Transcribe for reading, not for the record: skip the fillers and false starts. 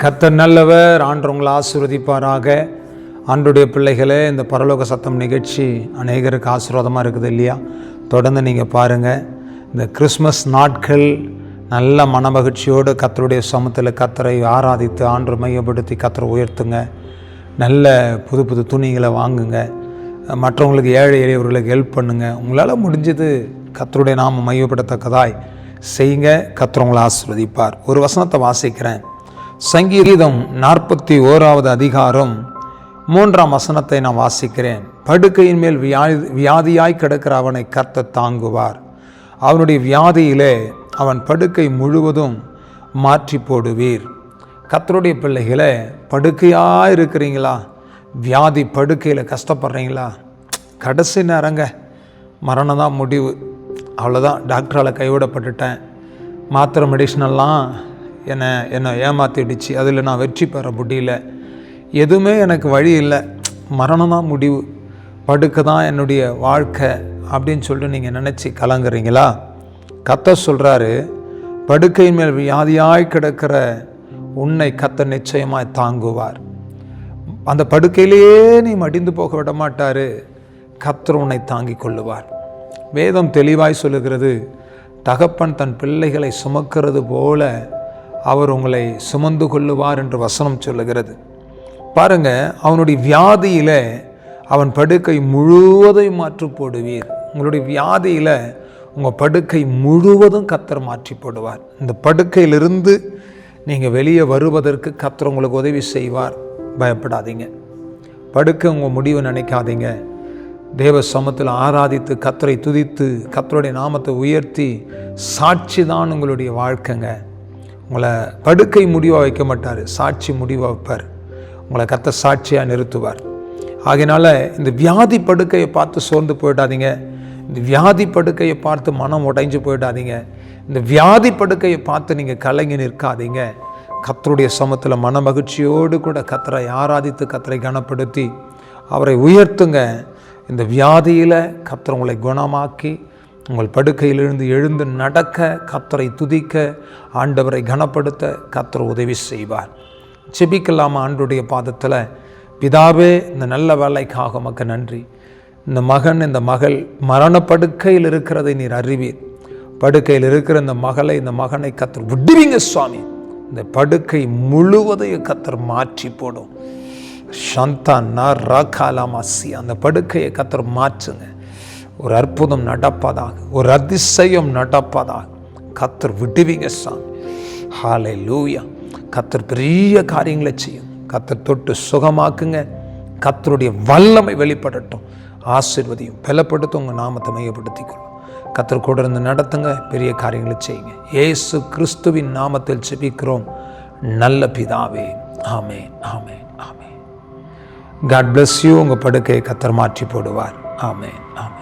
கர்த்தர் நல்லவர். ஆண்டு உங்களை ஆசீர்வதிப்பாராக. ஆண்டுடைய பிள்ளைகளே, இந்த பரலோக சத்தம் நிகழ்ச்சி அநேகருக்கு ஆசீர்வாதமாக இருக்குது இல்லையா? தொடர்ந்து நீங்கள் பாருங்கள். இந்த கிறிஸ்மஸ் நாட்கள் நல்ல மனமகிழ்ச்சியோடு கர்த்தருடைய சமூகத்தில் கர்த்தரை ஆராதித்து ஆண்டு மையப்படுத்தி கர்த்தரை உயர்த்துங்க. நல்ல புது புது துணிகளை வாங்குங்க. மற்றவங்களுக்கு ஏழை எளியவர்களுக்கு ஹெல்ப் பண்ணுங்கள். உங்களால் முடிஞ்சது கர்த்தருடைய நாமம் மையப்படத்தக்கதாய் செய்யுங்க. கர்த்தர் உங்களை ஆசீர்வதிப்பார். ஒரு வசனத்தை வாசிக்கிறேன். சங்கீதம் 41வது அதிகாரம் 3ஆம் வசனத்தை நான் வாசிக்கிறேன். படுக்கையின் மேல் வியாதியாய் கிடக்கிற அவனை கர்த்தர் தாங்குவார். அவனுடைய வியாதியிலே அவன் படுக்கை முழுவதும் மாற்றி போடுவீர். கர்த்தருடைய பிள்ளைகளே, படுக்கையாக இருக்கிறீங்களா? வியாதி படுக்கையில் கஷ்டப்படுறீங்களா? கடைசி நேரங்க, மரணம் தான் முடிவு. அவ்வளோதான், டாக்டரால் கைவிடப்பட்டுட்டேன், மாத்திரை மெடிசனெல்லாம் என்னை ஏமாற்றிடுச்சு, அதில் நான் வெற்றி பெற முடியல, எதுவுமே எனக்கு வழி இல்லை, மரணம் தான் முடிவு, படுக்க தான் என்னுடைய வாழ்க்கை அப்படின்னு சொல்லிட்டு நீங்கள் நினச்சி கலங்குறீங்களா? கர்த்தர் சொல்கிறாரு, படுக்கையின் மேல் வியாதியாய் கிடக்கிற உன்னை கர்த்தர் நிச்சயமாய் தாங்குவார். அந்த படுக்கையிலேயே நீ மடிந்து போக விட மாட்டார். கர்த்தர் உன்னை தாங்கி கொள்ளுவார். வேதம் தெளிவாய் சொல்லுகிறது, தகப்பன் தன் பிள்ளைகளை சுமக்கிறது போல அவர் உங்களை சுமந்து கொள்ளுவார் என்று வசனம் சொல்லுகிறது. பாருங்க, அவனுடைய வியாதியில் அவன் படுக்கை முழுவதும் மாற்றி போடுவீர். உங்களுடைய வியாதியில் உங்கள் படுக்கை முழுவதும் கர்த்தர் மாற்றி போடுவார். இந்த படுக்கையிலிருந்து நீங்கள் வெளியே வருவதற்கு கர்த்தர் உங்களுக்கு உதவி செய்வார். பயப்படாதீங்க. படுக்கை உங்கள் முடிவு நினைக்காதீங்க. தேவ சமூகத்தில் ஆராதித்து கர்த்தரை துதித்து கர்த்தருடைய நாமத்தை உயர்த்தி சாட்சி தான் உங்களுடைய வாழ்க்கைங்க. உங்களை படுக்கை முடிவாக வைக்க மாட்டார், சாட்சி முடிவாக வைப்பார். உங்களை கர்த்தர் சாட்சியாக நிறுத்துவார். ஆகையினால இந்த வியாதி படுக்கையை பார்த்து சோர்ந்து போயிடாதீங்க. இந்த வியாதி படுக்கையை பார்த்து மனம் உடைஞ்சு போயிடாதீங்க. இந்த வியாதி படுக்கையை பார்த்து நீங்கள் கலங்கி நிற்காதீங்க. கர்த்தருடைய சமூகத்தில் மன மகிழ்ச்சியோடு கூட கர்த்தரை ஆராதித்து கர்த்தரை கனப்படுத்தி அவரை உயர்த்துங்க. இந்த வியாதியில் கர்த்தர் உங்களை குணமாக்கி உங்கள் படுக்கையிலிருந்து எழுந்து நடக்க, கர்த்தரை துதிக்க, ஆண்டவரை கனப்படுத்த கர்த்தர் உதவி செய்வார். ஜெபிக்கலாமா? ஆண்டுடைய பாதத்தில், பிதாவே, இந்த நல்ல வேலைக்காக உமக்கு நன்றி. இந்த மகன் இந்த மகள் மரணப்படுக்கையில் இருக்கிறதை நீர் அறிவீர். படுக்கையில் இருக்கிற இந்த மகளை இந்த மகனை கர்த்தர் விடுவீங்க சுவாமி. இந்த படுக்கை முழுவதையும் கர்த்தர் மாற்றி போடும். சந்தானா ராகாலாமாசி, அந்த படுக்கையை கர்த்தர் மாற்றுங்க. ஒரு அற்புதம் நடப்பதாக, ஒரு அதிசயம் நடப்பதாக கர்த்தர் விடுவீங்க சாமி. ஹல்லேலூயா. கர்த்தர் பெரிய காரியங்களை செய்யும். கர்த்தர் தொட்டு சுகமாக்குங்க. கர்த்தருடைய வல்லமை வெளிப்படட்டும். ஆசீர்வதியும், பலப்படுத்தும். உங்கள் நாமத்தை மையப்படுத்திக்கொள்ளும். கர்த்தர் கூட இருந்து நடத்துங்க. பெரிய காரியங்களை செய்யுங்க. இயேசு கிறிஸ்துவின் நாமத்தில் ஜெபிக்கிறோம் நல்ல பிதாவே. ஆமென், ஆமென், ஆமென். God bless you. உங்கள் படுக்கையை கர்த்தர் மாற்றி போடுவார். ஆமென், ஆமென்.